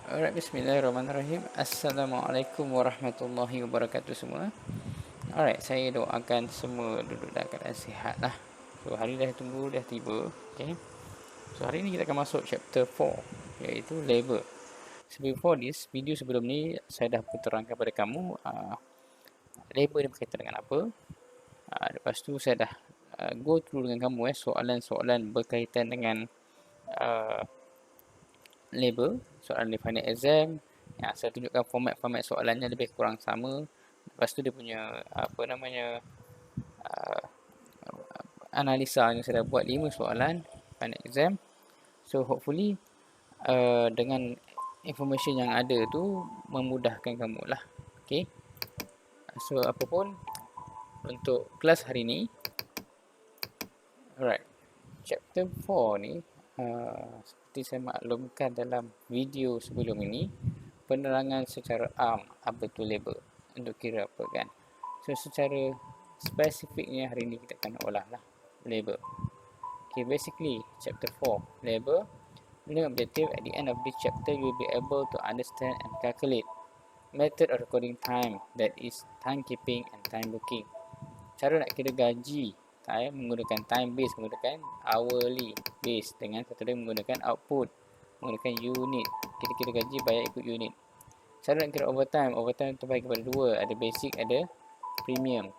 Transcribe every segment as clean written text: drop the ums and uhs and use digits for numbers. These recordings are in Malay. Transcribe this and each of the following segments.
Alright, bismillahirrahmanirrahim. Assalamualaikum warahmatullahi wabarakatuh semua. Alright, saya doakan semua duduk dalam keadaan sihat lah. So, hari dah tunggu, dah tiba. Okay. So, hari ni kita akan masuk chapter 4, iaitu labor. So, before this, video sebelum ni, saya dah terangkan kepada kamu labor ni berkaitan dengan apa. Lepas tu, saya dah go through dengan kamu soalan-soalan berkaitan dengan labor, soalan di final exam. Saya tunjukkan format soalannya lebih kurang sama. Lepas tu dia punya analisa yang saya dah buat 5 soalan final exam. So hopefully dengan information yang ada tu memudahkan kamu lah. Okay. So apapun untuk kelas hari ni, alright, chapter 4 ni seperti saya maklumkan dalam video sebelum ini, penerangan secara apa tu labor, untuk kira apa kan. So secara spesifiknya hari ni kita akan olah lah labor. Okay, basically chapter 4 labor, dengan objektif at the end of this chapter you will be able to understand and calculate method of recording time, that is timekeeping and time booking. Cara nak kira gaji menggunakan time base, menggunakan hourly base, dengan satu lagi menggunakan output, menggunakan unit. Kita kira gaji bayar ikut unit. Cara nak kira overtime terbagi kepada dua, ada basic, ada premium.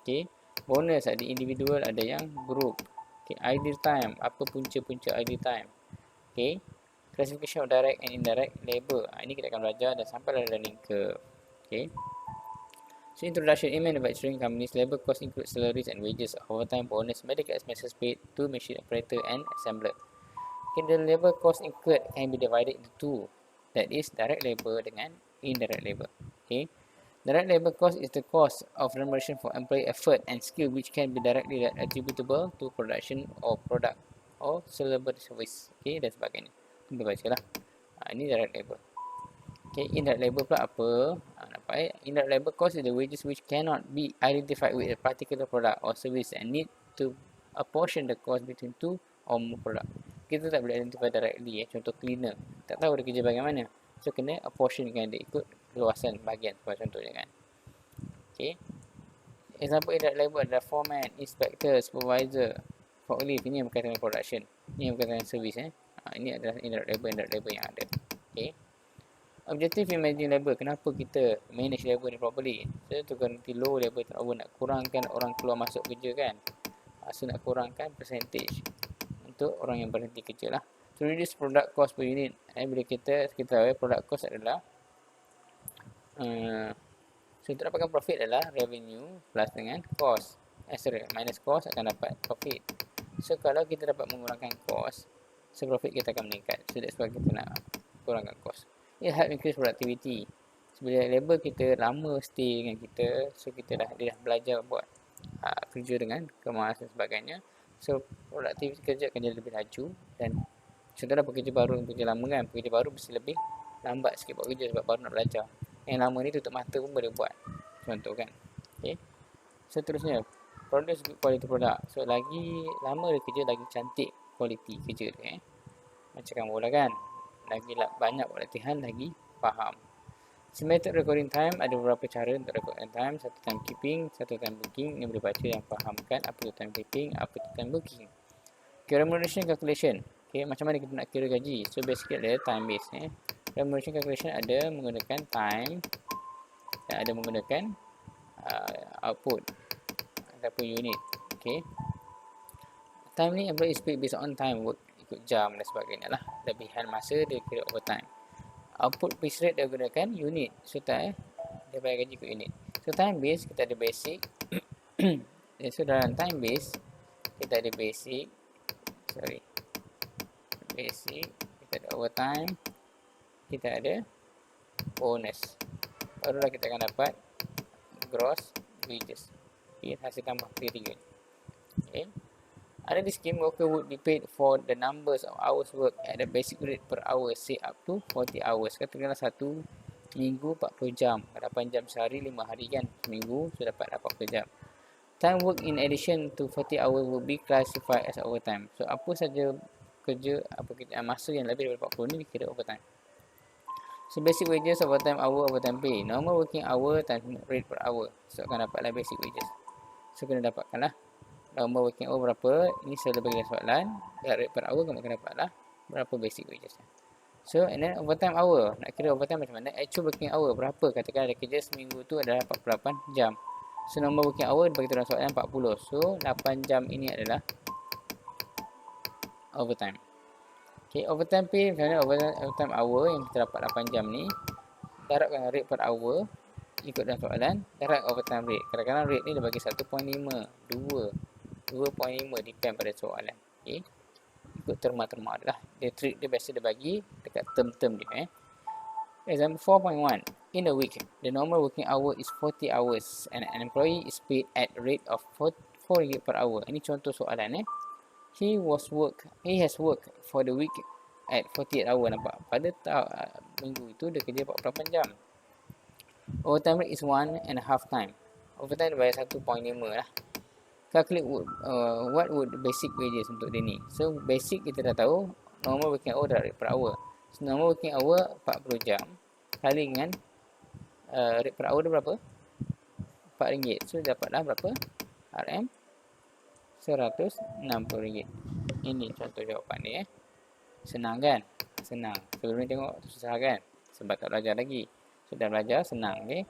Okay. Bonus ada individual, ada yang group. Okay. Ideal time, apa punca-punca ideal time. Okay. Classification of direct and indirect labor. Ini kita akan belajar dan sampai dalam learning curve. Okay. So introduction, in manufacturing companies, labor cost includes salaries and wages, overtime, bonus, medical expenses paid to machine operator and assembler. Okay, the labor cost incurred can be divided into two, that is direct labor dengan indirect labor. Okay, direct labor cost is the cost of remuneration for employee effort and skill which can be directly attributable to production or product or sellable service. Okay, dan sebagainya. Kita bacalah. Ini direct labor. Okay, indirect labor pula apa? Nampak indirect labor cost is the wages which cannot be identified with a particular product or service and need to apportion the cost between two or more product. Kita tak boleh identify directly. Contoh cleaner, tak tahu dia kerja bagaimana, so kena apportionkan dia ikut luasan bahagian contohnya kan. Okay. Example indirect labor adalah foreman, inspector, supervisor, forklift. Ini yang berkaitan dengan production, ini yang berkaitan dengan service. Ini adalah indirect labor yang ada. Okay. Objektif in managing labor, kenapa kita manage labor ni properly? So, tu ganti low labor turnover, nak kurangkan orang keluar masuk kerja kan. So, nak kurangkan percentage untuk orang yang berhenti kerja lah. So, reduce product cost per unit. Bila kita tahu product cost adalah so, untuk dapatkan profit adalah revenue plus dengan cost. Minus cost akan dapat profit. So, kalau kita dapat mengurangkan cost, so profit kita akan meningkat. So, that's why kita nak kurangkan cost. It help increase productivity. Sebab labor kita lama stay dengan kita, so dia dah belajar buat kerja dengan kemasan dan sebagainya. So produktiviti kerja akan jadi lebih laju. Dan setelah pekerja baru, pekerja lama kan, pekerja baru mesti lebih lambat sikit buat kerja sebab baru nak belajar. Yang lama ni tutup mata pun boleh buat, contoh kan. Okay. Seterusnya, produce good quality product. So lagi lama dia kerja, lagi cantik quality kerja dia. Macam kamu lah kan, lagi banyak buat latihan, lagi faham. So, method recording time, ada beberapa cara untuk recording time. Satu time keeping, satu time booking. Ini boleh baca yang fahamkan apa tu time keeping, apa tu time booking. Okay, remuneration calculation. Okay, macam mana kita nak kira gaji? So basically ada time base. Remuneration calculation ada menggunakan time dan ada menggunakan output ataupun unit. Okay. Time ni employee is paid based on time work, ikut jam dan sebagainya lah. Lebihan masa dia kira overtime. Output piece rate dia gunakan unit. So dia bayar gaji ikut unit. So time base kita ada basic. So dalam time base kita ada basic, kita ada overtime, kita ada bonus. Barulah kita akan dapat gross wages. Okay, hasil tambah tiga. Okay. Under this scheme, worker would be paid for the numbers of hours work at the basic rate per hour, say up to 40 hours. Katakanlah satu minggu 40 jam, 8 jam sehari, 5 hari kan, seminggu so dapat 40 jam. Time work in addition to 40 hours will be classified as overtime. So apa saja kerja, masa yang lebih daripada 40 ni dikira overtime. So basic wages, overtime hour, overtime pay. Normal working hour times rate per hour. So akan dapatlah basic wages. So kena dapatkanlah normal working hour berapa. Ini saya dah bagi soalan. Rate per hour kamu akan dapatlah berapa basic wages. So and then overtime hour. Nak kira overtime macam mana? Actual working hour berapa? Katakan ada kerja seminggu tu adalah 48 jam. So normal working hour bagi dalam soalan 40. So 8 jam ini adalah overtime. Okay, overtime pay macam mana? Overtime hour yang kita dapat 8 jam ni, darabkan rate per hour ikut dalam soalan, darab overtime rate. Kadang-kadang rate ni dia bagi 1.5, 2, 2.5 depend pada soalan. Okay, ikut terma-terma adalah. Dia treat dia biasa dia bagi dekat term-term dia. Example 4.1. In a week, the normal working hour is 40 hours and an employee is paid at rate of 4 ringgit per hour. Ini contoh soalan. He has worked for the week at 48 hour. Nampak? Pada minggu itu dia kerja 48 jam. Overtime rate is 1.5 time. Overtime dia bayar 1.5 lah. Calculate what would basic wages untuk dia ni. So basic kita dah tahu, normal working hour dah rate per hour. So normal working hour 40 jam kali dengan rate per hour dia berapa? 4 ringgit. So dapatlah berapa? RM RM160. Ini contoh jawapan dia. Senang kan? Senang. Sebelum ni tengok susah kan? Sebab tak belajar lagi. Sudah belajar senang. Okay?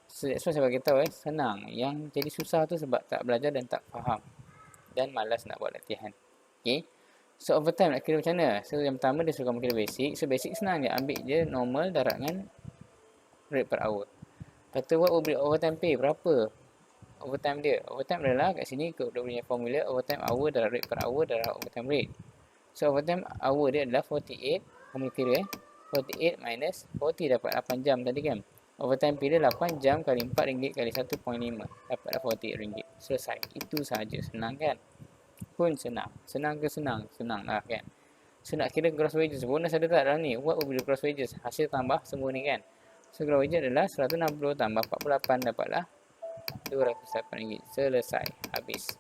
So saya bagi tahu senang. Yang jadi susah tu sebab tak belajar dan tak faham. Dan malas nak buat latihan. Okay? So overtime nak kira macam mana? So yang pertama dia suruh kamu kira basic. So basic senang je. Ambil je normal darab dengan rate per hour. Lepas tu what will be overtime pay? Berapa overtime dia? Overtime adalah kat sini ikut dia punya formula. Overtime hour darab rate per hour darab overtime rate. So overtime hour dia adalah 48. Kamu kira 48 minus 40 dapat 8 jam tadi kan. Overtime pay dia 8 jam kali 4 ringgit kali 1.5. Dapatlah 48 ringgit. Selesai. Itu sahaja. Senang kan? Pun senang. Senang ke senang? Senang lah kan. So nak kira gross wages. Bonus ada tak dalam ni? What will be the gross wages? Hasil tambah semua ni kan. So gross wages adalah 160 tambah 48 dapatlah RM208. Selesai. Habis.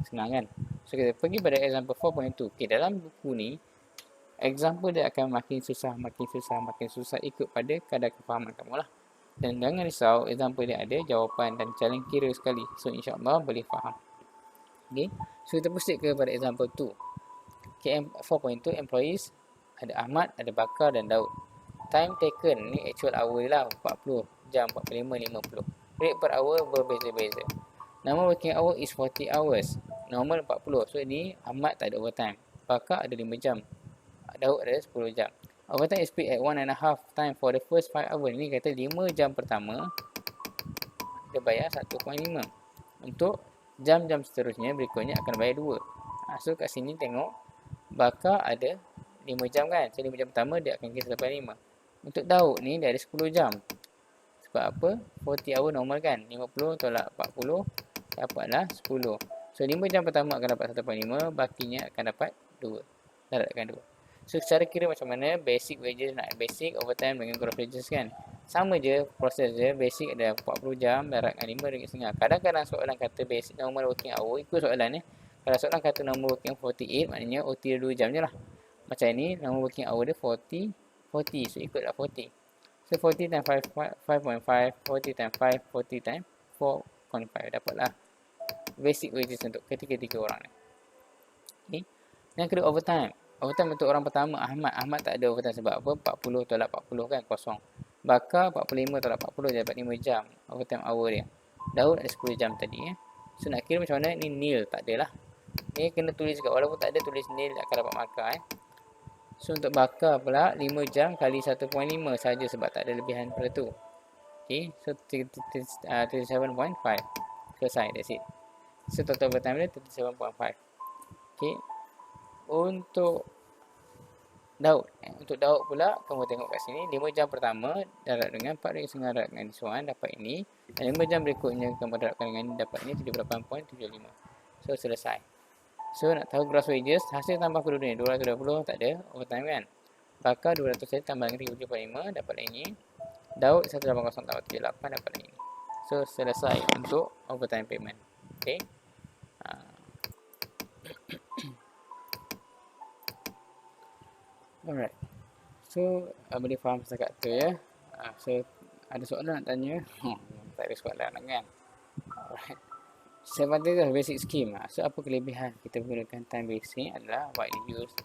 Senang kan? So kita pergi pada example 4.2. Okay, dalam buku ni example dia akan makin susah ikut pada kadar kefahaman kamu lah. Dan jangan risau, example dia ada jawapan dan jalan kira sekali. So insyaAllah boleh faham. Okay, so kita proceed kepada example 2. Okay, 4.2 employees. Ada Ahmad, ada Bakar dan Daud. Time taken ni actual hour lah, 40 jam, 45, 50. Rate per hour berbeza-beza. Normal working hour is 40 hours. Normal 40. So ni Ahmad tak ada overtime. Bakar ada 5 jam. Daud ada 10 jam. Overtime is paid at 1.5 time for the first 5 hours. Ni kata 5 jam pertama dia bayar 1.5. Untuk jam-jam seterusnya berikutnya akan bayar 2. So kat sini tengok Bakar ada 5 jam kan. So 5 jam pertama dia akan kira 1.5. Untuk Daud ni dia ada 10 jam. Sebab apa? 40 hour normal kan. 50 tolak 40 dapatlah 10. So 5 jam pertama akan dapat 1.5. Bakinya akan dapat 2. Darabkan 2. So cara kira macam mana? Basic wages nak basic, overtime dengan gross wages kan. Sama je proses je. Basic ada 40 jam darabkan RM5.5. Kadang-kadang soalan kata basic normal working hour. Ikut soalan ni. Kalau soalan kata normal working 48, maknanya OT dia 2 jam je lah. Macam ni normal working hour dia 40. So ikutlah 40. So 40 times 5.5, 40 times 5, 40 times 4.5. Dapatlah basic wages untuk ketiga-tiga orang ni. Okay. Yang kedua overtime. Overtime untuk orang pertama Ahmad. Ahmad tak ada overtime sebab apa? 40 tolak 40 kan kosong. Bakar 45 tolak 40 dia dapat 5 jam overtime hour dia. Daud ada 10 jam tadi ya. So nak kira macam mana? Ni nil tak ada lah. Ni kena tulis juga. Walaupun tak ada tulis nil akan dapat markah So untuk Bakar pula 5 jam kali 1.5 saja sebab tak ada lebihan pada tu. Okay. So 37.5. Selesai. That's it. So total overtime dia 37.5. Okay. Untuk Daud pula kamu tengok kat sini 5 jam pertama darab dengan 4 ringgit setengah darab dengan this dapat ini, dan 5 jam berikutnya kamu darabkan dengan ini dapat ini 78.75. So selesai. So nak tahu gross wages, hasil tambah kedua ni 220 tak ada overtime kan. Bakar 200 saja tambah dengan 375 dapat ini. Daud 180 tambah 78 dapat ini. So selesai untuk overtime payment. Okay. Alright. So boleh faham setakat tu ya. So ada soalan nak tanya? Tak ada soalan kan. Alright. Disadvantage of basic scheme. So apa kelebihan kita menggunakan time basic adalah widely used,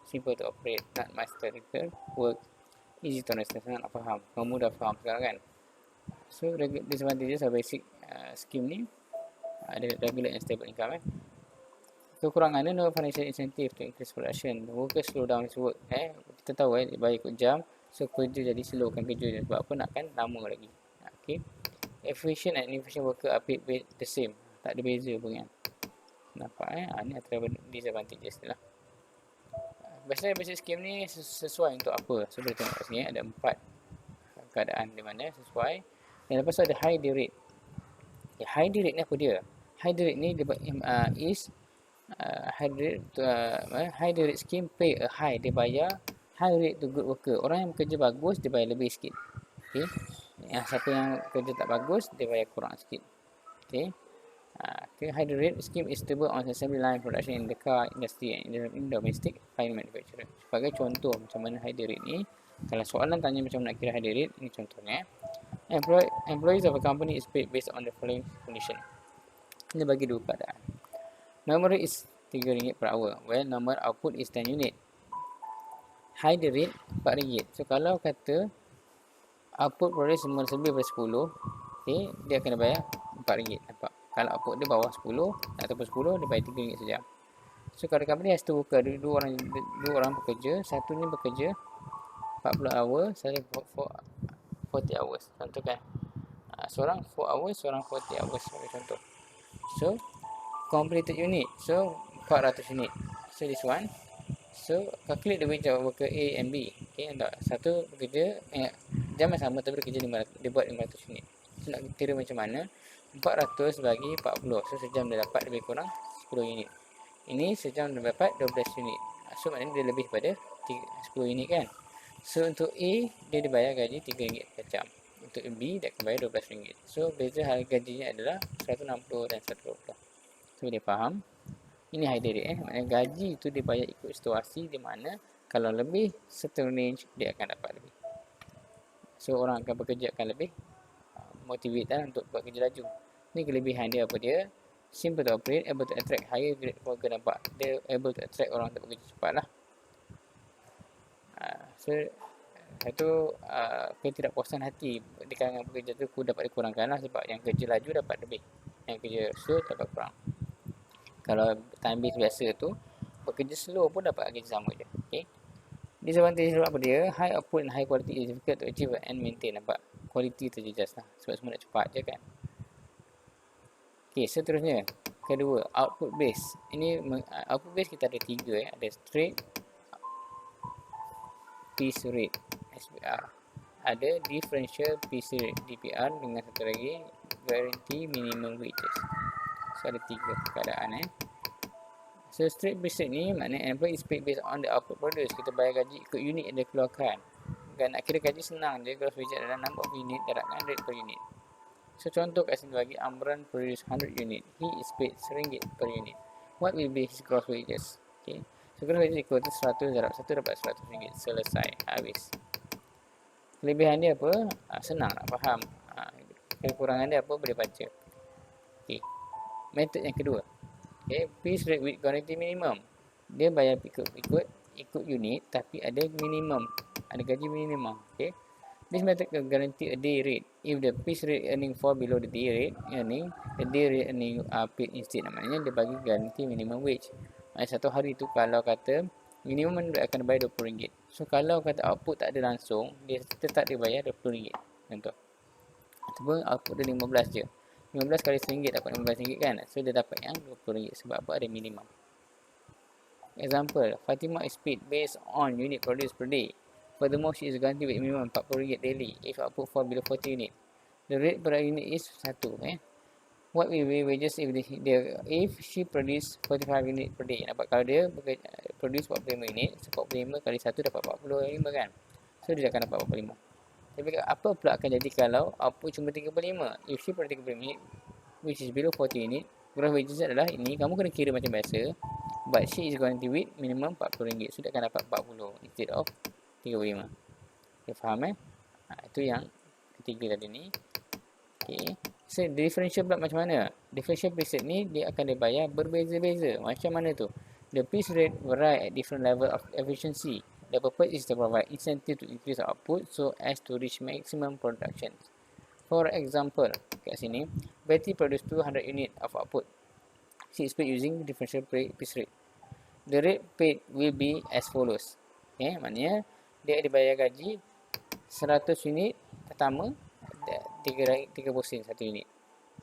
simple to operate, not much theoretical work, easy to understand, senang nak faham, mudah faham sekarang kan. So disadvantages of basic scheme ni ada regular and stable income Kekurangannya no financial incentive to increase production. The workers slow down his work. Kita tahu dia bayar ikut jam. So kerja jadi slowkan kerja dia. Sebab apa nak kan lama lagi. Okay. Efficient and inefficient worker are paid the same. Tak ada beza pun kan. Nampak ni antara disadvantages ni lah. Biasanya basic scheme ni sesuai untuk apa? So boleh tengok kat sini ada 4 keadaan di mana sesuai. Dan lepas tu ada high day rate. High day rate ni apa dia? High day rate ni is high day rate scheme pay a high, dia bayar high rate to good worker. Orang yang bekerja bagus dia bayar lebih sikit. Okay. Siapa yang kerja tak bagus dia bayar kurang sikit. Okay. High day rate scheme is stable on assembly line production in the car industry and in domestic final manufacturer. Sebagai contoh macam mana high day rate ni, kalau soalan tanya macam mana nak kira high day rate, ini contohnya. Employees of a company is paid based on the following condition. Ini bagi 2 keadaan. Normal rate is RM3 per hour. Well, normal output is 10 unit. High the rate RM4. So, kalau kata output produce semua lebih daripada 10, okay, dia akan bayar RM4. Nampak? Kalau output dia bawah 10 ataupun 10, dia bayar RM3 sejam. So, kalau company has 2 worker, dua orang bekerja, satu ni bekerja 40 hours, satu 40 hours. Contoh kan? Seorang 4 hours, seorang 40 hours. Contoh. So, completed unit. So, 400 unit. So, this one. So, calculate the wage of worker A and B. Okay, satu bekerja, jam yang sama tapi bekerja 500, dia buat 500 unit. So, nak kira macam mana? 400 bagi 40. So, sejam dia dapat lebih kurang 10 unit. Ini sejam dia dapat 12 unit. So, maknanya dia lebih pada 10 unit kan? So, untuk A, dia dibayar gaji RM3 per jam. Untuk B, dia akan bayar RM12. So, beza harga gajinya adalah 160 dan 120. So, dia faham. Ini high day rate. Maknanya gaji itu dibayar ikut situasi di mana kalau lebih certain range, dia akan dapat lebih. So, orang akan bekerja akan lebih motivate untuk buat kerja laju. Ini kelebihan dia apa dia? Simple to operate, able to attract higher grade worker. Nampak? Dia able to attract orang untuk bekerja cepat lah. So, satu ketidakpuasan hati di kalangan pekerja tu dapat dikurangkan lah sebab yang kerja laju dapat lebih, yang kerja slow dapat kurang. Kalau time base biasa tu, bekerja slow pun dapat gaji sama je. Okay. Disadvantage apa dia? High output and high quality is difficult to achieve and maintain. Nampak? Quality terjejas lah. Sebab semua nak cepat je kan. Okay, seterusnya. Kedua, output base. Ini output base kita ada 3. Ada straight piece rate, SPR. Ada differential piece rate, DPR, dengan satu lagi guarantee minimum wages. So, ada 3 keadaan So, straight piece rate ni maknanya employee is paid based on the output produced. Kita bayar gaji ikut unit yang dia keluarkan. Dan nak kira gaji senang je. Gross wages adalah number of unit darabkan rate per unit. So, contoh kat sini bagi Amran produce 100 unit. He is paid RM1 per unit. What will be his gross wages? Okay. So, gross wages equal to 100 darab 1 dapat RM100. Selesai. Habis. Kelebihan dia apa? Senang nak faham. Kekurangan dia apa? Boleh baca. Okay. Method yang kedua. Okay. Piece rate with guarantee minimum. Dia bayar ikut unit tapi ada minimum. Ada gaji minimum. Okay. This method can guarantee a day rate. If the piece rate earning fall below the day rate earning, the day rate earning are paid instead. Maknanya dia bagi guarantee minimum wage. Maknanya satu hari tu kalau kata minimum dia akan bayar RM20. So kalau kata output tak ada langsung, dia tetap dibayar RM20. Contoh. Ataupun output dia 15 je. 15 kali RM1 dapat RM15 kan. So dia dapat yang RM20 sebab apa? Ada minimum. Example, Fatimah is paid based on unit produced per day. Furthermore, she is guaranteed with minimum RM40 daily if output fall below 40 unit. The rate per unit is 1. What will be wages if she produce 45 unit per day? Nampak kalau dia produce 45 unit, 45 kali 1 dapat 45 kan? So, dia akan dapat 45. Tapi apa pula akan jadi kalau output cuma 35? If she produce 35 unit, which is below 40 unit, gross wages adalah ini. Kamu kena kira macam biasa. But she is guaranteed with minimum RM40. So, dia akan dapat 40 instead of 35. Okay, faham itu yang ketiga tadi ni. Okay. So, differential pula macam mana? Differential preset ni dia akan dibayar berbeza-beza. Macam mana tu? The piece rate vary at different level of efficiency. The purpose is to provide incentive to increase output so as to reach maximum production. For example, kat sini, battery produce 200 unit of output. She is paid using differential piece rate. The rate paid will be as follows. Okay, maknanya dia dibayar gaji 100 unit pertama, 3 sen 1 unit.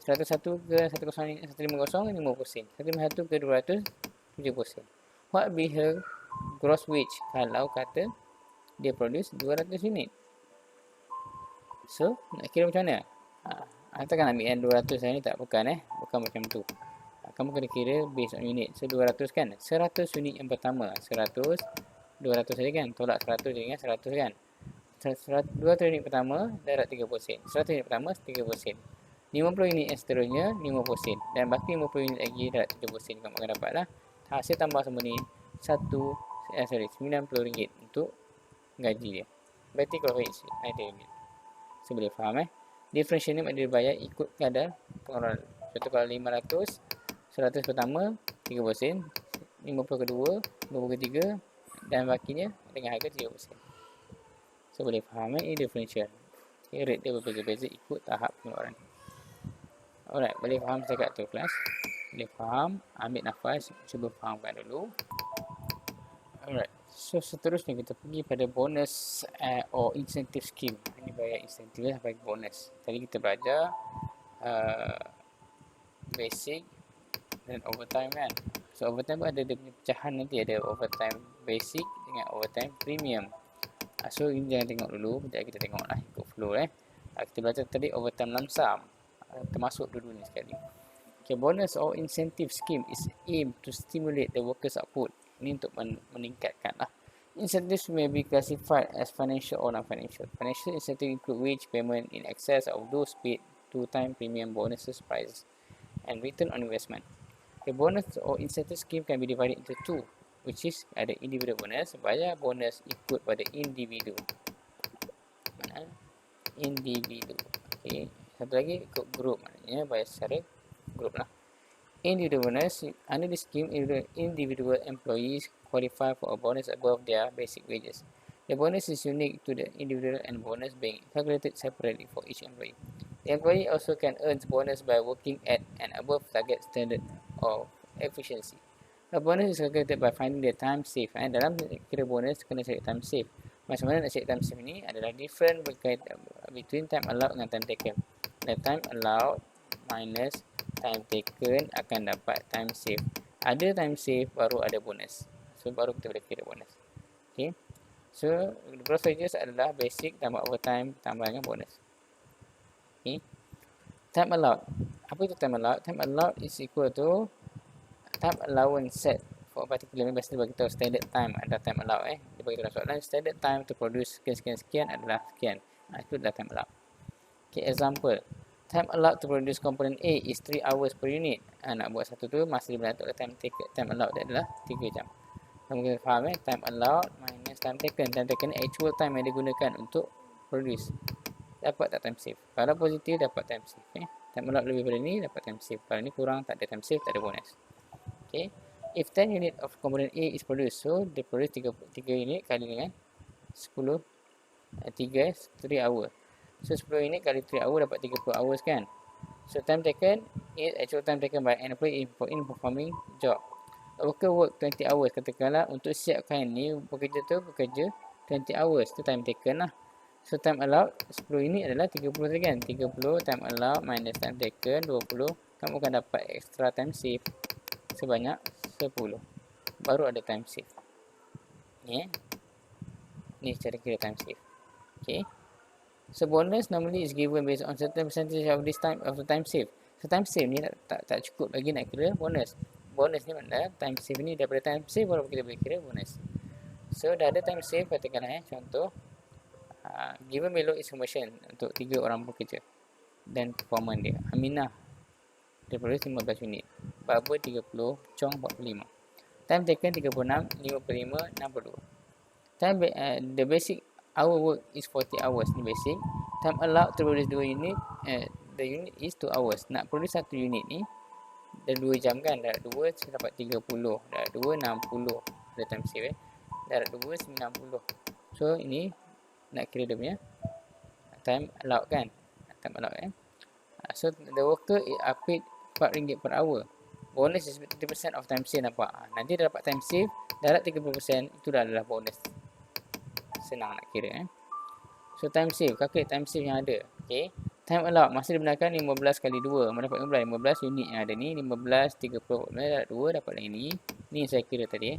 101 ke 150, 150, 50 sen. 151 ke 200, 70 sen. What be her gross wage kalau kata dia produce 200 unit? So, nak kira macam mana? Takkan ambil yang 200 ni tak, bukan bukan macam tu. Kamu kena kira based on unit. So, 200 kan? 100 unit yang pertama. 100, 200 saja kan? Tolak 100 je kan? 100 kan? 200 unit pertama, darat 30 sen. 100 unit pertama, 30 sen. 50 unit yang seterusnya, 50 sen. Dan baki 50 unit lagi, darat 70 sen. Kamu akan dapat lah. Hasil tambah semua ni, RM90 untuk gaji dia. Berarti kalau wage, ada unit. So, boleh faham differential ni dia dibayar ikut kadar pengeluaran. Contoh kalau 500, 100 pertama 30 sen, 50 kedua, 50 ketiga dan bakinya dengan harga 30 sen. So boleh faham ini differential. Okay, rate dia berbeza-beza ikut tahap pengeluaran. Alright, boleh faham setakat tu kelas? Boleh faham? Ambil nafas, cuba fahamkan dulu. Alright, so seterusnya kita pergi pada bonus or incentive scheme. Ini bayar insentif lah bagi bonus. Tadi kita belajar basic dan overtime kan. So overtime pun ada dia punya pecahan nanti, ada overtime basic dengan overtime premium. So ini jangan tengok dulu, kita tengok lah ikut flow kita belajar tadi overtime lump sum, termasuk dulu ni sekali. Okay, bonus or incentive scheme is aimed to stimulate the workers output. Ini untuk meningkatkan lah. Incentives may be classified as financial or non-financial. Financial incentive include wage payment in excess of those paid 2-time premium bonuses, prizes, and return on investment. The bonus or incentive scheme can be divided into two, which is ada individual bonus, bayar bonus ikut pada individu. Mana? Individu. Okay. Satu lagi ikut group, maknanya bayar secara group lah. Individual bonus, under the scheme, individual employees qualify for a bonus above their basic wages. The bonus is unique to the individual and bonus being calculated separately for each employee. The employee also can earn bonus by working at an above target standard of efficiency. A bonus is calculated by finding the time save. Dalam kira bonus, kena cari time save. Macam mana nak cari time save ni? Adalah different between time allowed dengan time taken. The time allowed minus time taken akan dapat time save. Ada time save, baru ada bonus. So, baru kita boleh kira bonus. Okay. So, gross wages adalah basic tambah overtime tambah dengan bonus. Okay. Time allowed. Apa itu time allowed? Time allowed is equal to time allowance set for a particular member. Dia bagi tahu standard time adalah time allowed. Dia bagi tahu soalan standard time to produce sekian adalah sekian. Itu adalah time allowed. Okay, example. Time allowed to produce component A is 3 hours per unit. Nak buat satu tu masih dibentuk oleh time allowed dia adalah 3 jam. Kamu kena faham time allowed minus time taken. Time taken actual time yang digunakan untuk produce. Dapat tak time save? Kalau positif dapat time save. Time allowed lebih daripada ni dapat time save. Kalau ni kurang tak ada time save, tak ada bonus. Okay. If 10 unit of component A is produced, so they produce 3 unit kali dengan 10 3 hour. So 10 unit kali 3 hour dapat 30 hours kan. So time taken is actual time taken by an employee in performing job. A worker work 20 hours. Katakanlah untuk siapkan ni bekerja 20 hours. Tu time taken lah. So time allowed 10 unit adalah 30 saja kan. 30 time allowed minus time taken 20. Kamu akan dapat extra time save sebanyak 10. Baru ada time save. Ni ni cara kira time save. Okay. So bonus normally is given based on certain percentage of this time of the time save. So time save ni tak cukup lagi nak kira bonus. Bonus ni mana? Time save ni daripada time save baru kita boleh kira bonus. So dah ada time save, katakanlah contoh given below information untuk 3 orang bekerja dan performance dia. Aminah dia produce 15 unit. Baba 30, Chong 45. Time taken 36, 55, 62. The basic hour work is 40 hours ni basic. Time allowed to produce 2 unit, the unit is 2 hours. Nak produce 1 unit ni dah 2 jam kan, darab 2 saya dapat 30, darab 2 60, ada time save darab 2 90. So ini nak kira dia punya time allowed kan, time allowed so the worker are paid RM4 per hour. Bonus is 30% of time save, nampak. Nanti dah dapat time save darab 30%, itu dah adalah bonus. Senang nak kira So time save, calculate time save yang ada. Okay. Time allowed, masa digunakan 15 kali 2, mendapat 15 unit yang ada ni, 15, 30, darab 2 dapat lagi ni. Ni saya kira tadi.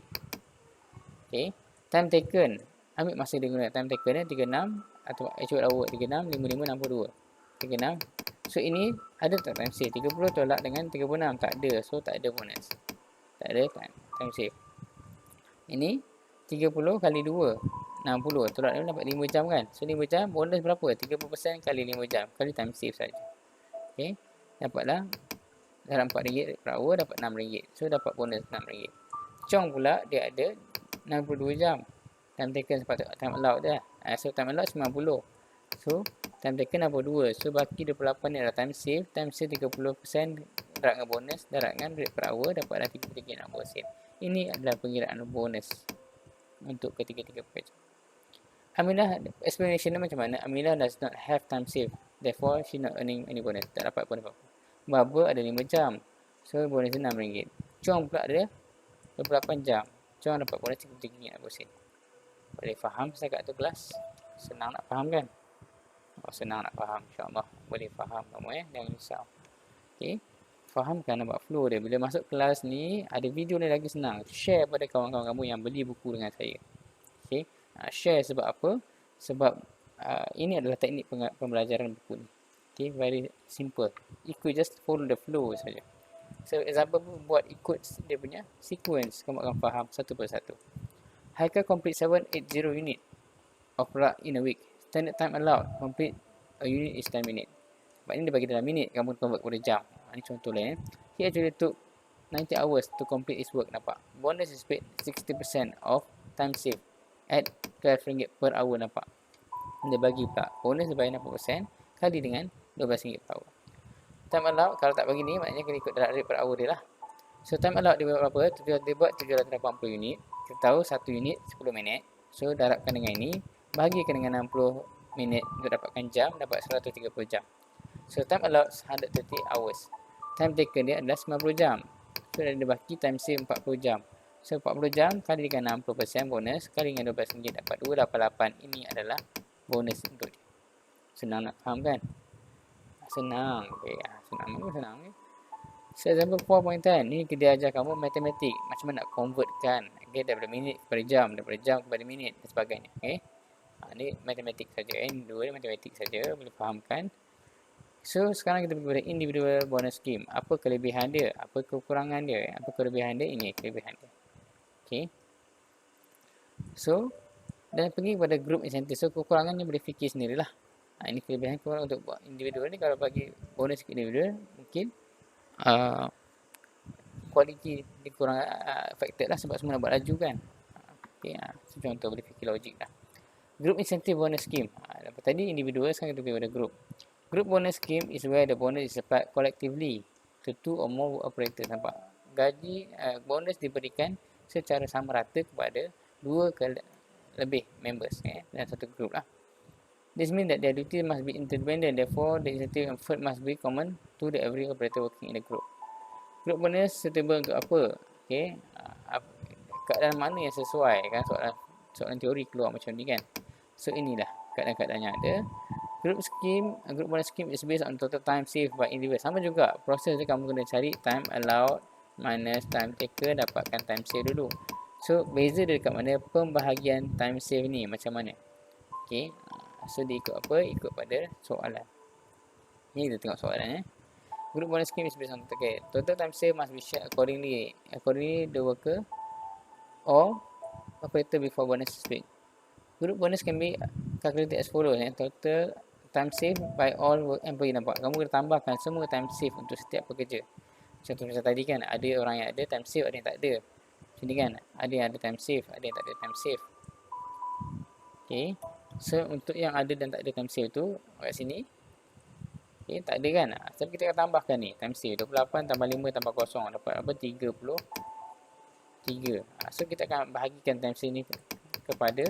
Okay. Time taken, ambil masa dia guna time taken 36 atau actual hour 36, 55, 62. 36. So ini ada tak time save? 30 tolak dengan 36, tak ada. So tak ada bonus. Tak ada time save. Ini 30 kali 2, 60. Tolak dia dapat 5 jam kan. So 5 jam bonus berapa? 30% kali 5 jam kali time save saja. Okay. Dapatlah dalam RM4 per hour dapat RM6. So dapat bonus RM6. Chong pula dia ada 62 jam. Time taken sepatutnya time allowed dia. So time allowed 90. So time taken 62. So baki 28 ni adalah time save. Time save 30% darab dengan bonus, darab dengan rate per hour, dapatlah 33.60 sen. Ini adalah pengiraan bonus untuk ketiga-tiga pekerja. Aminah explanation dia macam mana? Aminah does not have time save, therefore she not earning any bonus. Tak dapat bonus apa-apa. Baba ada 5 jam, so bonus dia RM6. Chong pula ada 28 jam, Chong dapat bonus RM33.60. Boleh faham setakat tu kelas? Senang nak faham kan? Senang nak faham, insyaAllah boleh faham kamu jangan risau. Okay, fahamkan nampak flow dia. Bila masuk kelas ni, ada video ni lagi senang. Share pada kawan-kawan kamu yang beli buku dengan saya. Okay, share sebab apa? Sebab ini adalah teknik pembelajaran buku ni. Okay, very simple. Ikut just follow the flow saja. So example buat ikut dia punya sequence, kamu akan faham satu persatu. Haikal complete 780 unit of product in a week. Standard time allowed complete a unit is 10 minute. Sebab ni dia bagi dalam minit, kamu convert kepada jam. Ini contoh lain. He actually took 90 hours to complete his work, nampak. Bonus is paid 60% of time save at RM12 per hour, nampak. Dia bagi pula bonus dia bayar 60% kali dengan RM12 per hour. Time allowed, kalau tak bagi ni, maknanya kena ikut dalam rate per hour dia lah. So time allowed dia buat berapa? Dia buat 780 unit. Kita tahu 1 unit 10 minit. So darabkan dengan ini, bahagikan dengan 60 minit untuk dapatkan jam, dapat 130 jam. So time allowed 130 hours. Time taken dia adalah 90 jam. So dia bagi time save 40 jam. So 40 jam kali dengan 60% bonus, kali dengan RM12 dapat 288. Ini adalah bonus untuk dia. Senang nak faham kan? Senang. Okay. Senang. Okay. So example 4.10 ni dia ajar kamu matematik, macam mana nak convertkan daripada minit kepada jam, daripada jam kepada minit dan sebagainya. Okay. Ni matematik saja. Dua matematik saja, boleh fahamkan. So sekarang kita pergi kepada individual bonus scheme. Apa kelebihan dia? Apa kekurangan dia? Apa kelebihan dia? Ini kelebihan dia. Okay. So dan pergi kepada group incentive. So kekurangannya boleh fikir sendirilah. Ini kelebihan kekurangan untuk buat individual ni. Kalau bagi bonus individual mungkin kualiti dikurang affected lah sebab semua nak buat laju kan. Okay, so contoh boleh fikir logik lah. Group incentive bonus scheme. Tadi individual, sekarang kita pergi pada group. Group bonus scheme is where the bonus is applied collectively to 2 or more operators. Nampak? Gaji bonus diberikan secara sama rata kepada 2 ke lebih members dalam satu group lah. This means that their duty must be interdependent, therefore the incentive effort must be common to the every operator working in the group. Group bonus suitable untuk apa? Okay, keadaan mana yang sesuai kan? Soalan teori keluar macam ni kan. So inilah keadaan-keadaan yang ada. Group bonus scheme is based on total time saved by individual. Sama juga proses dia, kamu kena cari time allowed minus time taken, dapatkan time save dulu. So beza dia dekat mana pembahagian time save ni macam mana. Okay, so dia ikut apa? Ikut pada soalan. Ni kita tengok soalan Group bonus scheme is based on total time save must be shared accordingly the worker or operator before bonus is paid. Group bonus can be calculated as follows. Total time save by all employee. Nampak? Kamu kena tambahkan semua time save untuk setiap pekerja. Contoh macam tadi kan, ada orang yang ada time save, ada yang tak ada. Sini kan, ada yang ada time save, ada yang tak ada time save. Okay. So untuk yang ada dan tak ada time save tu kat sini, okay, tak ada kan. So kita akan tambahkan ni time save 28 tambah 5 tambah 0 dapat apa? 33. So kita akan bahagikan time save ni kepada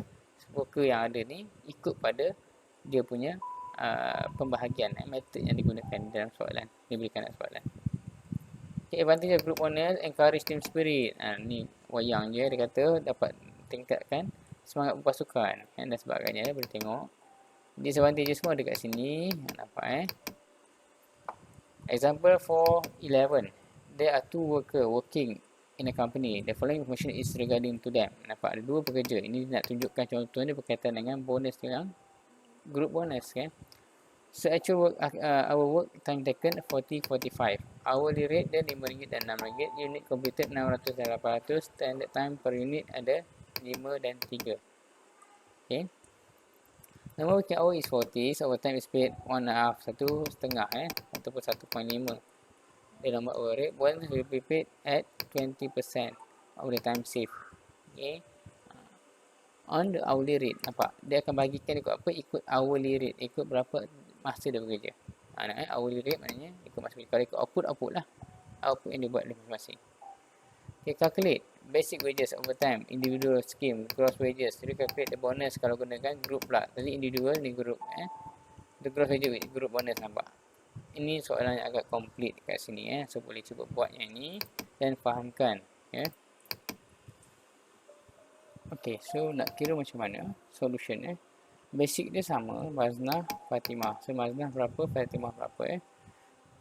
worker yang ada ni ikut pada dia punya pembahagian method yang digunakan dalam soalan, diberikan dalam soalan. Okay, advantage of group bonus, encourage team spirit. Ni wayang je, dia kata dapat tingkatkan semangat berpasukan dan sebagainya. Boleh tengok disadvantage semua dekat sini. Nampak Example for 11. There are two worker working in a company. The following information is regarding to them. Nampak ada dua pekerja. Ini nak tunjukkan contoh ni berkaitan dengan bonus yang group bonus kan. So actual work, our work time taken 40-45. Hourly rate dia RM5 dan RM6. Unit completed 600 dan 800. Standard time per unit ada 5 dan 3. Okay. Normal working hour is 40. So overtime is paid 1/2, 1/2 ataupun 1.5. The normal hour rate bonus will be paid at 20% of the time saved. Okay. On the hourly rate, nampak dia akan bagikan ikut apa? Ikut hourly rate, ikut berapa masa dia bekerja. Hourly rate maknanya ikut masa bekerja. Kalau ikut output lah, output yang dia buat masing-masing. Okay, calculate basic wages, overtime, individual scheme, gross wages. Jadi calculate the bonus kalau gunakan group pula. Tadi individual ni group the gross wages with group bonus, nampak. Ini soalan yang agak complete kat sini So boleh cuba buat yang ni dan fahamkan Okay, so nak kira macam mana solution basic dia sama, Maznah, Fatimah. So Maznah berapa, Fatimah berapa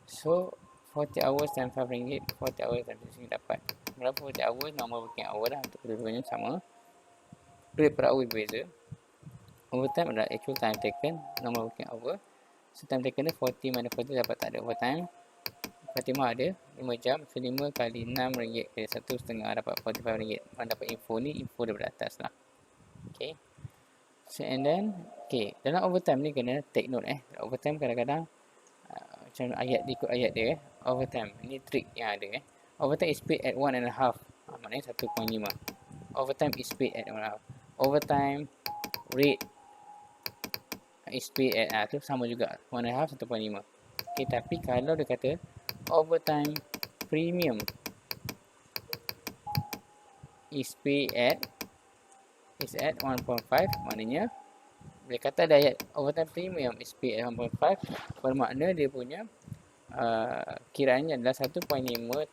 So 40 hours dan RM5, 40 hours dan RM5 dapat berapa? 40 hours, normal working hour lah. Untuk kedua-duanya sama. Rate per hour berbeza. Overtime adalah actual time taken, normal working hour. So time taken dia 40 minus 40 dapat tak ada overtime. Fatimah ada 5 jam, so 5 kali RM6 kali 1.5 dapat RM45. Mana dapat info ni, info daripada atas lah. Okay. So and then, okay, dalam overtime ni kena take note overtime kadang-kadang macam ayat ikut ayat dia overtime, ni trick yang ada overtime is paid at 1.5, maknanya 1.5. Overtime is paid at 1.5. Overtime rate is paid at tu sama juga 1.5, 1.5. Okay, tapi kalau dia kata overtime premium is paid at 1.5, maknanya bila kata ada ayat overtime premium is paid at 1.5, bermakna dia punya kiraannya adalah 1.5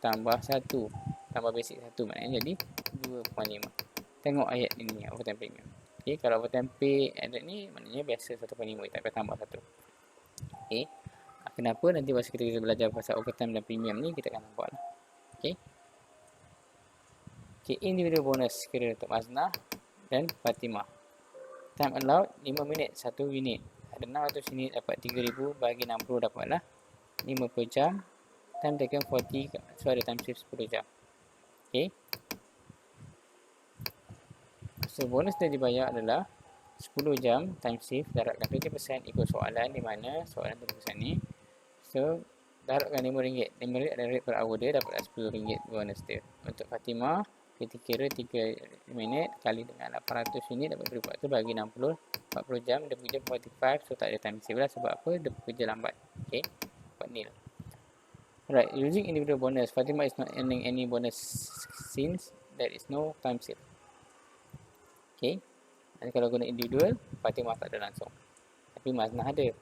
tambah 1 tambah basic 1, maknanya jadi 2.5. Tengok ayat ini overtime premium. Okay, kalau overtime pay ada ni maknanya biasa 1.5, tak payah tambah 1. Okay. Kenapa? Nanti masa kita belajar pasal overtime dan premium ni kita akan nampak lah. Okay. Okay, individual bonus kira untuk Maznah dan Fatimah. Time allowed 5 minit 1 unit. Ada 600 unit dapat 3000 bagi 60 dapatlah 5 per jam. Time taken 40, so ada time save 10 jam. Okay. So bonus yang dibayar adalah 10 jam time save, darabkan 20% ikut soalan, di mana soalan 20% ni. So darabkan RM5. RM5 ada rate per hour dia, dapatlah RM10 bonus dia. Untuk Fatimah, kita kira 3 minit kali dengan 800 unit dapat 240 bagi 60, 40 jam, dia bekerja 45, so tak ada time save lah. Sebab apa? Dia bekerja lambat. Okay, dapat nil. Right, using individual bonus, Fatimah is not earning any bonus since there is no time save. Okay, dan kalau guna individual, Fatimah tak ada langsung, tapi Maznah ada.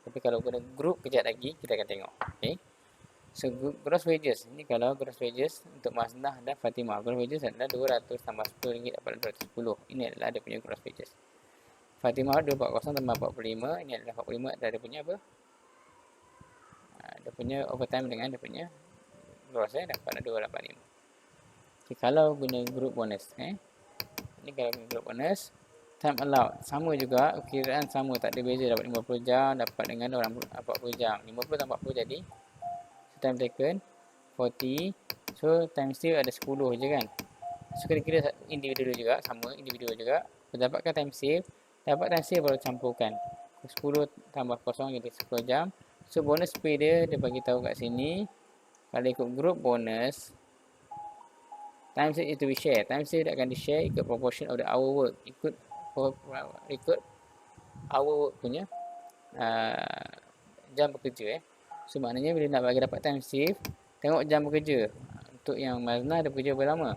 Tapi kalau guna group, kejap lagi kita akan tengok. Okay, so gross wages ni, kalau gross wages untuk Maznah dan Fatimah, gross wages adalah 200 tambah RM10 dapat 210. Ini adalah dia punya gross wages. Fatimah 240 tambah 45, ini adalah 45 adalah dia punya apa? Dia punya overtime dengan dia punya gross dapat 285. Okay, kalau guna group bonus ni kalau guna group bonus, time allowed sama juga, kiraan sama, tak ada beza, dapat 50 jam dapat dengan orang 40 jam. 50 tambah 40 jadi, so time taken 40, so time save ada 10 je kan. So kira-kira individual juga, sama individual juga, dapatkan time save, dapat time save baru campurkan 10 tambah 0 jadi 10 jam. So bonus pay dia bagi tahu kat sini, kalau ikut group bonus, time save is to be share. Time save dia akan di share ikut proportion of the hour work, ikut ikut hour work punya jam bekerja. So maknanya bila nak bagi dapat time save, tengok jam bekerja. Untuk yang Mazna dia bekerja berapa lama?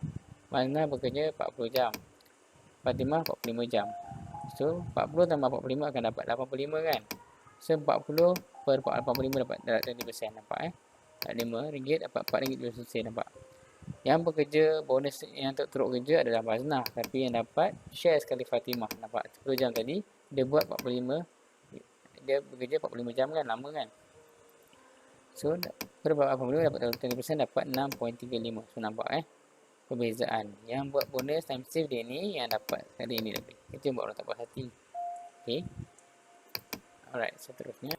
Mazna bekerja 40 jam. Fatimah 45 jam. So 40 tambah 45 akan dapat 85 kan. So 40 per 85 dapat 20%, nampak RM5 dapat RM4.20 nampak. Yang bekerja bonus yang teruk kerja adalah Mazna, tapi yang dapat share sekali Fatimah, nampak 10 jam tadi dia buat 45, dia bekerja 45 jam kan, lama kan. So per 85 dapat 20% dapat 6.35. So nampak perbezaan. Yang buat bonus time save dia ni yang dapat kali ini lebih. Itu yang buat orang tak puas hati. Okay. Alright, seterusnya.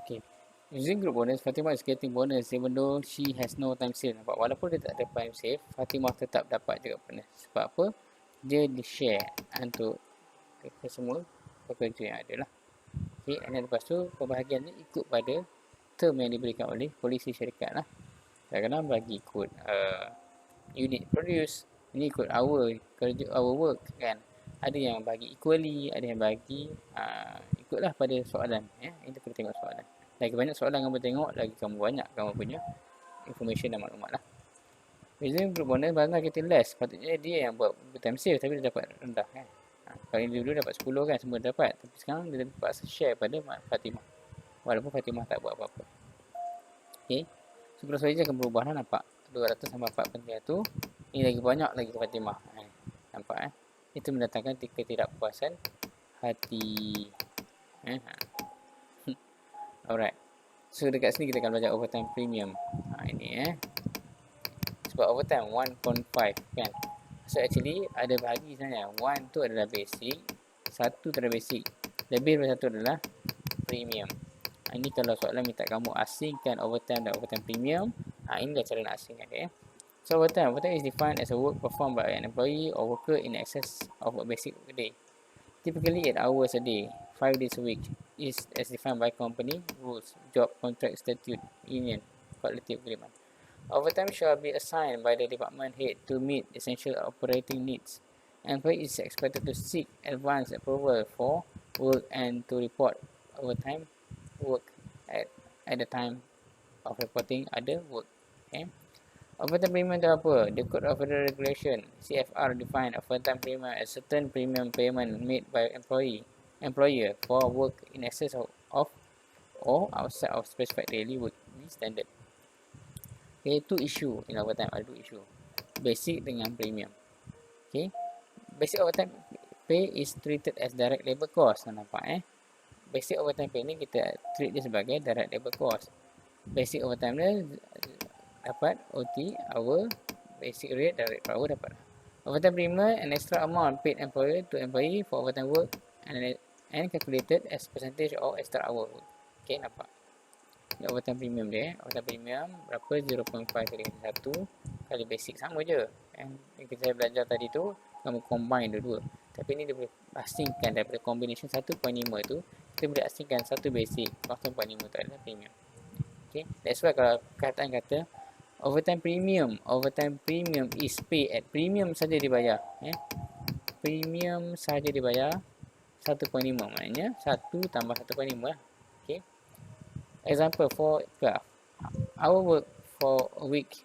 Okay. Using group bonus, Fatimah is getting bonus even though she has no time save. Nampak? Walaupun dia tak ada time save, Fatimah tetap dapat juga bonus. Sebab apa? Dia di-share untuk semua pekerja yang ada lah. Okay. Dan lepas tu, pembahagian ni ikut pada term yang diberikan oleh polisi syarikat lah. Kadang-kadang bagi ikut unit produce, ini ikut hour kerja, hour work kan. Ada yang bagi equally, ada yang bagi ikutlah pada soalan. Itu kita tengok soalan. Lagi banyak soalan kamu tengok, lagi kamu banyak kamu punya information dan maklumat lah. Biasanya group bonus barangkali kita less. Patutnya dia yang buat time save tapi dia dapat rendah kan. Kalau dulu dapat 10 kan, semua dapat. Tapi sekarang dia dapat share pada Fatimah. Walaupun Fatimah tak buat apa-apa. Okay. So persentage akan berubah lah, nampak. 200 tambah 4/1. Ini lagi banyak lagi ke Fatimah. Nampak Itu mendatangkan ketidakpuasan hati. Alright. So dekat sini kita akan belajar overtime premium. Ini sebab overtime 1.5 kan. So actually ada bahagi sebenarnya. 1 tu adalah basic, 1 tu adalah basic. Lebih daripada 1 adalah premium. Ini kalau soalan minta kamu asingkan overtime dan overtime premium, inilah cara nak asingkan dia. So overtime is defined as a work performed by an employee or worker in excess of a basic work day. Typically 8 hours a day, 5 days a week, is as defined by company rules, job contract statute, union, collective agreement. Overtime shall be assigned by the department head to meet essential operating needs. Employee is expected to seek advance approval for work and to report overtime work at the time of reporting other work. Okay. Overtime premium itu apa? The Code of Federal Regulation (CFR) define overtime premium as certain premium payment made by employer for work in excess of or outside of specified daily work standard. Okay, two issue in overtime. Ada dua issue. Basic dengan premium. Okay. Basic overtime pay is treated as direct labor cost. Nampak Basic overtime pay ni kita treat dia sebagai direct labor cost. Basic overtime dia dapat OT, hour, basic rate, direct per hour dapat. Overtime premium, an extra amount paid employer to employee for overtime work and calculated as percentage of extra hour work. Okay, nampak. Ini overtime premium dia. Overtime premium berapa? 0.5 kali 1 kali basic, sama je. Yang kita belajar tadi tu, kamu combine dua-dua. Tapi ni dia boleh asingkan daripada combination 1.5 tu, kita boleh asingkan satu basic, 0.5 tu adalah premium. Okay, that's why kalau kataan kata overtime premium is pay at premium saja dibayar. Premium saja dibayar 1.5, maknanya 1 tambah 1.5 lah. Okay. Example for graph. Our work for a week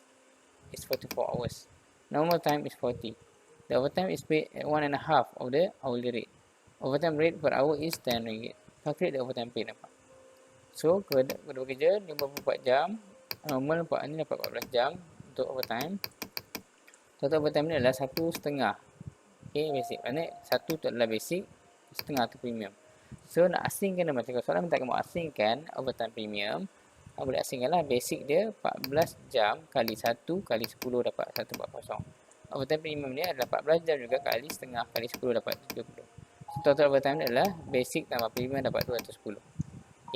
is 44 hours. Normal time is 40. The overtime is paid at 1.5 of the hourly rate. Overtime rate per hour is RM10. Calculate the overtime pay, nampak. So, kita bekerja 54 jam. Normal ni dapat 14 jam untuk overtime. Total overtime ni adalah 1.5. Okay, basic. Maksudnya 1 tu adalah basic, 1.5 tu premium. So, nak asingkan dia macam soalan minta kamu asingkan overtime premium. Kamu boleh asingkan lah. Basic dia 14 jam kali 1 kali 10 dapat 140. Overtime premium ni adalah 14 jam juga kali setengah kali 10 dapat 70. So, total overtime ni adalah basic tambah premium dapat 210.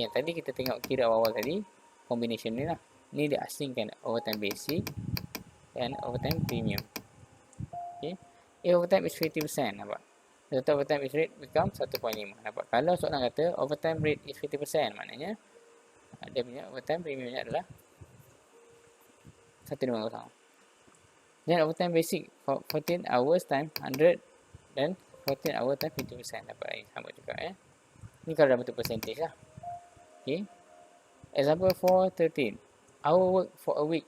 Yang tadi kita tengok kira awal-awal tadi, combination ni lah. Ni dia asingkan overtime basic dan overtime premium. Okay. If overtime is 50%, nampak? The total overtime is rate become 1.5. Nampak? Kalau soalan kata overtime rate is 50%, maknanya dia punya overtime premiumnya adalah 150. Then overtime basic 14 hours time 100 dan 14 hour times 50% dapat sama juga Ni kalau dalam bentuk percentage lah. Okay. Example 413. Our work for a week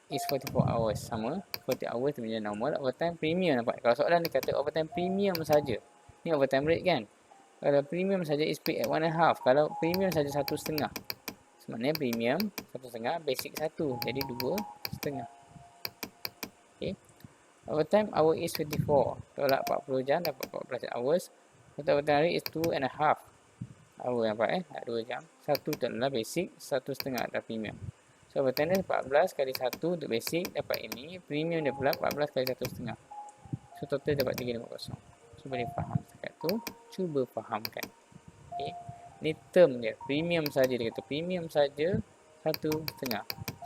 is 44 hours. Sama. 40 hours tu menjadi normal. Overtime premium nampak. Kalau soalan dia kata overtime premium saja. Ni overtime rate kan. Kalau premium saja is paid at 1.5. Kalau premium saja 1.5. Sebenarnya premium 1.5, basic 1. Jadi 2.5. Okay. Overtime hour is 24. Tolak 40 jam dapat 14 hours. Overtime rate is 2.5 hour nampak nak 2 jam. 1 tu adalah basic, 1.5 adalah premium. So overtime dia 14 kali 1 untuk basic dapat ini. Premium dia pula 14 kali 1.5. So total dapat 350. So boleh faham setakat tu. Cuba fahamkan. Okay. Ni term dia. Premium saja dia kata. Premium saja 1.5.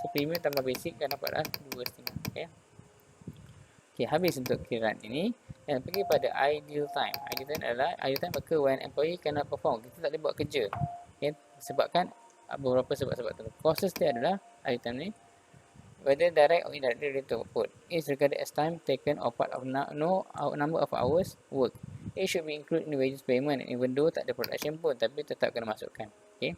So premium tambah basic kan dapatlah 2.5. Okay. Okay, habis untuk kiraan ini. Dan pergi pada ideal time. Ideal time adalah ideal time occur when employee cannot perform. Kita tak boleh buat kerja. Okay. Sebabkan beberapa sebab-sebab tu. Causes dia adalah ideal time ni. Whether direct or indirect related to output. Is regarded as time taken or part of number of hours work. It should be included in the wages payment. Even though tak ada production pun. Tapi tetap kena masukkan. Okay.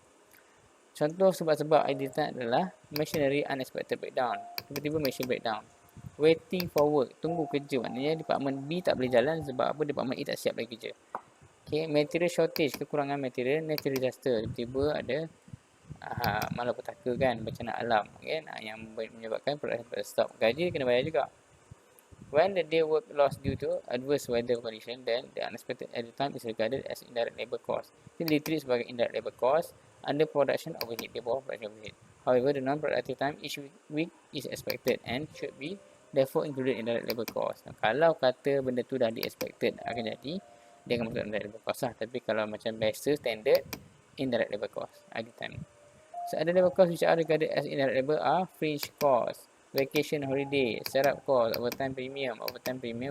Contoh sebab-sebab ideal time adalah machinery unexpected breakdown. Tiba-tiba machine breakdown. Waiting for work, tunggu kerja. Maknanya department B tak boleh jalan sebab apa? Department A tak siap lagi kerja. Okay, material shortage, kekurangan material. Natural disaster, tiba-tiba ada malapetaka kan, bencana alam kan, yang menyebabkan production stop. Gaji kena bayar juga. When the day work loss due to adverse weather condition, then the unexpected at the time is regarded as indirect labor cost. Ini diterima sebagai indirect labor cost under production overhead, di bawah production overhead. However, the non-productive time each week is expected and should be therefore included in direct labor cost. Kalau kata benda tu dah di-expected akan jadi, dia akan masuk direct labor cost lah. Tapi kalau macam biasa, standard, indirect labor cost. Ideal time. So, other labor cost which are regarded as indirect labor are fringe cost, vacation holiday, setup cost, overtime premium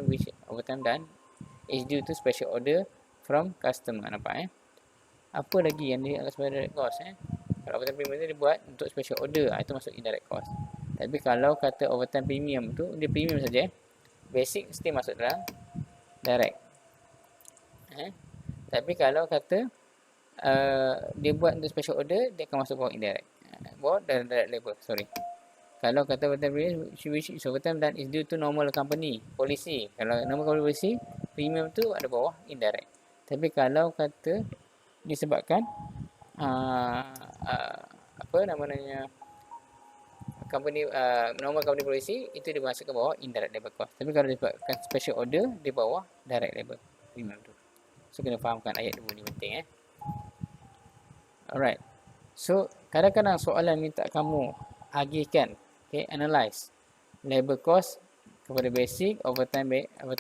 which overtime done is due to special order from customer. Nampak Apa lagi yang dia sebagai direct cost Kalau overtime premium tu dia buat untuk special order, itu masuk indirect cost. Tapi kalau kata overtime premium tu, dia premium saja. Basic still masuk dalam direct. Tapi kalau kata dia buat untuk special order, dia akan masuk bawah indirect. Bawah direct labor, sorry. Kalau kata overtime premium, which is overtime done is due to normal company policy. Kalau normal company policy, premium tu ada bawah indirect. Tapi kalau kata disebabkan apa namanya company normal company policy, itu dia masuk ke bawah indirect labor cost. Tapi kalau disebabkan special order, di bawah direct labor premium tu. So kena fahamkan ayat 2 ni penting Alright. So kadang-kadang soalan minta kamu agihkan, analyze labor cost kepada basic, overtime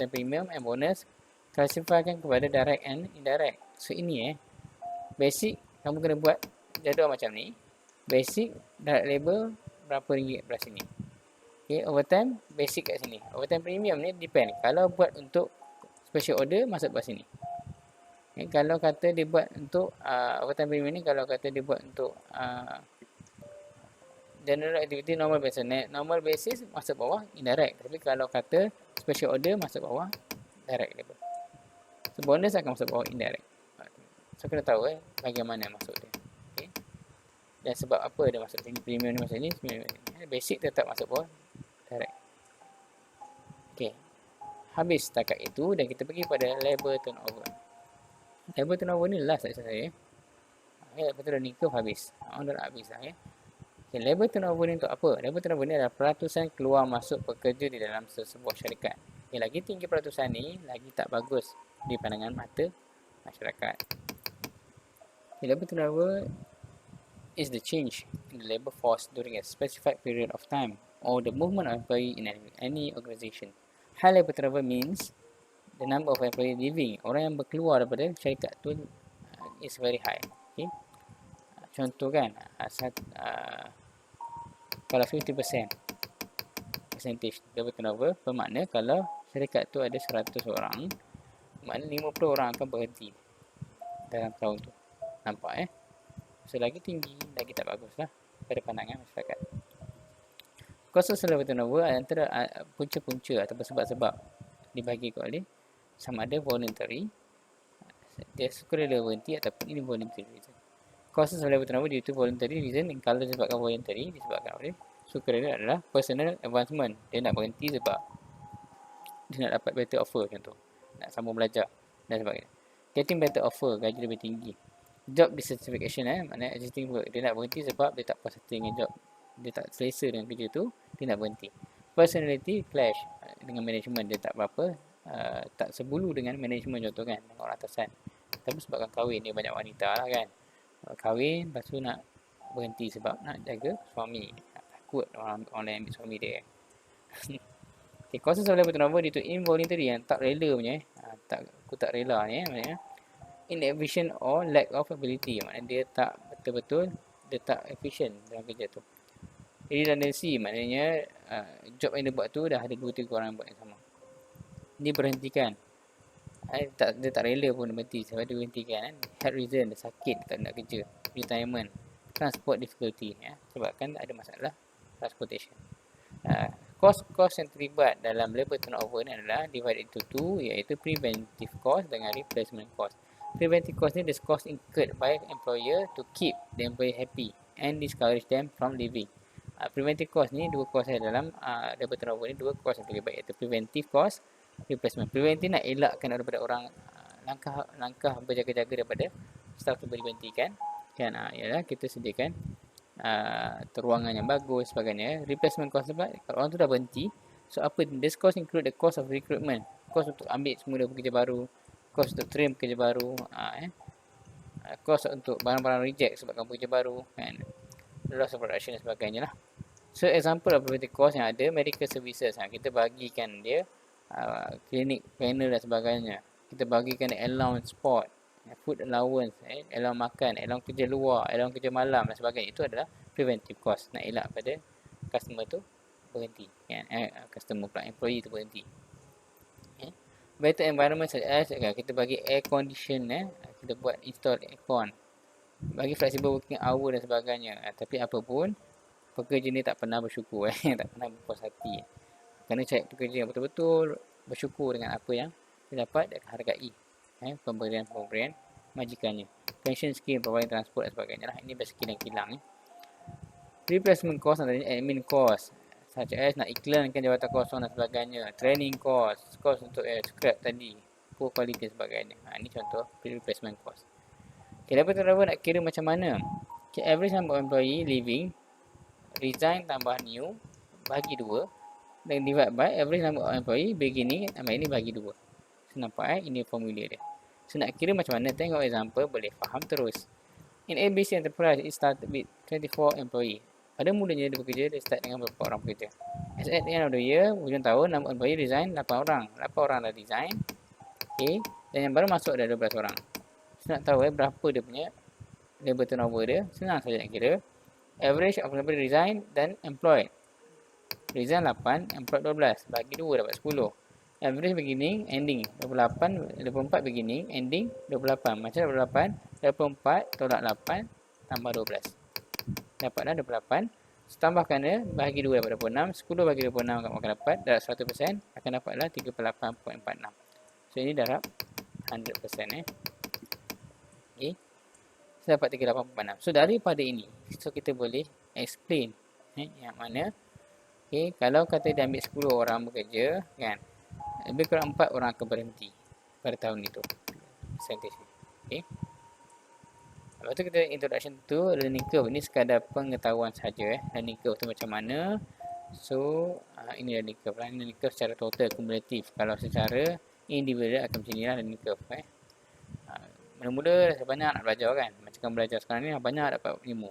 premium and bonus, classifykan kepada direct and indirect. So ini basic kamu kena buat jadual macam ni. Basic direct labor berapa ringgit belah sini. Overtime basic kat sini. Overtime premium ni depend. Kalau buat untuk special order masuk belah sini. Kalau kata dia buat untuk overtime premium ni, kalau kata dia buat untuk general activity normal basis masuk bawah indirect. Tapi kalau kata special order masuk bawah direct labor. So bonus akan masuk bawah indirect. So kena tahu bagaimana masuk dia. Dan sebab apa dia masuk sini, premium ni masuk sini, basic tetap masuk bawah direct. Habis setakat itu dan kita pergi pada labor turnover. Labor turnover ni last saya. Lepas tu dah ni curve habis. Dah nak habis lah labor turnover ni untuk apa? Labor turnover ni adalah peratusan keluar masuk pekerja di dalam sebuah syarikat. Lagi tinggi peratusan ni, lagi tak bagus di pandangan mata masyarakat. Labor turnover is the change in the labor force during a specified period of time or the movement of employee in any organisation. High labor turnover means the number of employees leaving, orang yang berkeluar daripada syarikat tu is very high. Contoh kan, kalau 50% percentage labor turnover, bermakna kalau syarikat tu ada 100 orang, maknanya 50 orang akan berhenti dalam tahun tu. Nampak So lagi tinggi, lagi tak bagus lah pada pandangan masyarakat. Causes labor turnover antara punca-punca atau sebab-sebab dibagi oleh sama ada voluntary, dia sukarela berhenti ataupun involuntary reason. Causes of level turnover due to voluntary reason, kalau disebabkan voluntary, disebabkan oleh sukarela adalah personal advancement. Dia nak berhenti sebab dia nak dapat better offer, contoh nak sambung belajar dan sebagainya. Getting better offer, gaji lebih tinggi. Job dissatisfaction, maknanya existing work, dia nak berhenti sebab dia tak puas hati dengan job, dia tak selesa dengan kerja tu, dia nak berhenti. Personality clash dengan management, dia tak berapa tak sebulu dengan management, contoh kan, dengan orang atasan. Tapi sebabkan kahwin, dia banyak wanita lah kan, kahwin lepas tu nak berhenti sebab nak jaga suami, takut orang lain ambil suami dia. Okay, causes of level turnover due to involuntary, yang tak rela punya, aku tak rela ni, maknanya inefficient or lack of ability, maknanya dia tak betul-betul, dia tak efficient dalam kerja tu. Redundancy, maknanya job yang dia buat tu dah ada 2-3 orang yang buat yang sama, dia berhentikan. Dia tak rela pun berhenti sebab dia berhentikan. Health reason, dia sakit, dia tak nak kerja. Retirement. Transport difficulty, sebabkan ada masalah transportation. Cost yang terlibat dalam labor turnover ni adalah divided into two, iaitu preventive cost dengan replacement cost. Preventive cost ni is cost incurred by employer to keep the employee happy and discourage them from leaving. Preventive cost ni, dua cost dalam labor turnover ni, dua cost yang terlibat, iaitu preventive cost, replacement. Preventive nak elakkan daripada orang, langkah berjaga-jaga daripada staff tu berhentikan kan, ialah kita sediakan ruangan yang bagus sebagainya. Replacement cost sebab kalau orang tu dah berhenti, so apa, this cost include the cost of recruitment, cost untuk ambil semula pekerja baru, cost untuk train pekerja baru, cost untuk barang-barang reject sebabkan pekerja baru kan, loss of production dan sebagainya lah. So example of preventive cost yang ada, medical services, kita bagikan dia klinik, panel dan sebagainya. Kita bagikan allowance sport, food allowance, allowance makan, allowance kerja luar, allowance kerja malam dan sebagainya. Itu adalah preventive cost, nak elak pada customer tu berhenti kan? Customer pula, employee tu berhenti. Better environment such as kita bagi air condition, kita buat install aircon, bagi flexible working hour dan sebagainya. Tapi apa pun, pekerja ni tak pernah bersyukur, tak pernah berpuas hati. Kena cari pekerja yang betul-betul bersyukur dengan apa yang dia dapat, dia akan hargai pemberian-pemberian majikannya. Pension scheme, providing transport dan sebagainya lah. Ini basic yang kilang. Replacement cost, antara admin cost, such as nak iklankan jabatan kosong dan sebagainya. Training cost, cost untuk scrap tadi, poor quality dan sebagainya. Ini contoh replacement cost. Okay, lepas tu nak kira macam mana? Okay, average number of employee leaving, resign tambah new, bagi 2, dan divide by average number of employee beginning, tambah ini bagi 2. So nampak ini formula dia. So nak kira macam mana, tengok example, boleh faham terus. In ABC Enterprise, it started with 24 employee. Pada mulanya dia bekerja, dia start dengan berapa orang pekerja. As at the end of the year, hujung tahun, number employee resign 8 orang. 8 orang dah resign. Okay, dan yang baru masuk ada 12 orang. So nak tahu berapa dia punya labor turnover dia, senang saja nak kira. Average of labor resign dan employed. Resign 8, employed 12. Bagi 2 dapat 10. Average beginning, ending 28, 24 beginning, ending 28. Macam 28, 24 tolak 8 tambah 12. Dapatlah 28. So, tambahkan dia, bagi 2 dapat 26. 10 bagi 26 akan dapat, darab 100%, akan dapatlah 38.46. So ini darab 100%. Okay. So dapat 38.46. So daripada ini, so kita boleh explain yang mana, okay, kalau kata dia ambil 10 orang bekerja kan, lebih kurang 4 orang akan berhenti pada tahun itu. Percentage. Okay. Lepas tu kita introduction to learning curve. Ini sekadar pengetahuan saja. Learning curve tu macam mana. So ini learning curve lah. Learning curve secara total, kumulatif. Kalau secara individual akan macam inilah learning curve. Mula-mula dah banyak nak belajar kan. Macam belajar sekarang ni banyak dapat ilmu.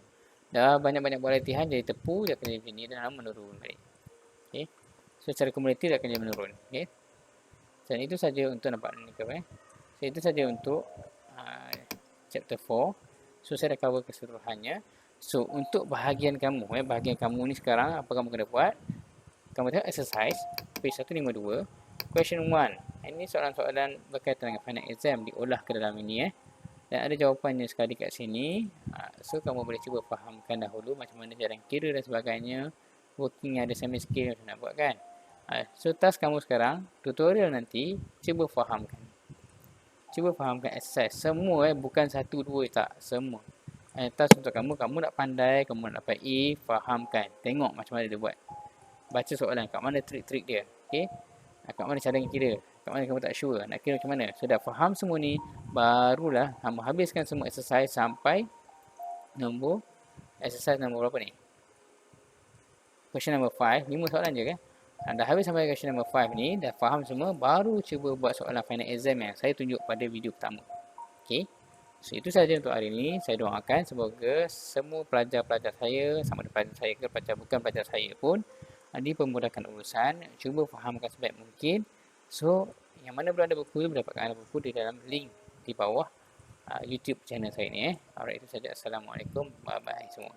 Dah banyak-banyak buat latihan, jadi tepu, dia akan jadi macam ni dan menurun balik. Okay. So secara kumulatif dia akan jadi menurun. Okay. Dan itu saja untuk nampak learning curve. So itu saja untuk chapter 4. So saya dah cover keseluruhannya. So untuk bahagian kamu, bahagian kamu ni sekarang apa kamu kena buat? Kamu tengok exercise page 152, question 1. Ini soalan-soalan berkaitan dengan final exam diolah ke dalam ini dan ada jawapannya sekali kat sini. So kamu boleh cuba fahamkan dahulu macam mana cara kira dan sebagainya. Working ada semi scale macam nak buat kan. So task kamu sekarang, tutorial nanti, cuba fahamkan. Cuba fahamkan exercise. Semua bukan satu dua tak, semua. Task untuk kamu, kamu nak pandai, kamu nak dapat A, fahamkan. Tengok macam mana dia buat. Baca soalan, kat mana trik-trik dia. Okay? Kat mana cara kira. Kat mana kamu tak sure, nak kira macam mana. So dah faham semua ni, barulah kamu habiskan semua exercise sampai nombor, exercise nombor berapa ni? Question number 5, 5 soalan je kan? Dah habis sampai question number 5 ni, dah faham semua, baru cuba buat soalan final exam yang saya tunjuk pada video pertama. Okay? So, itu saja untuk hari ini. Saya doakan semoga semua pelajar-pelajar saya, sama ada pelajar saya ke pelajar bukan pelajar saya pun, dipermudahkan urusan, cuba fahamkan sebaik mungkin. So, yang mana belum ada buku, mendapatkan buku di dalam link di bawah YouTube channel saya ni. Alright, itu saja. Assalamualaikum. Bye-bye semua.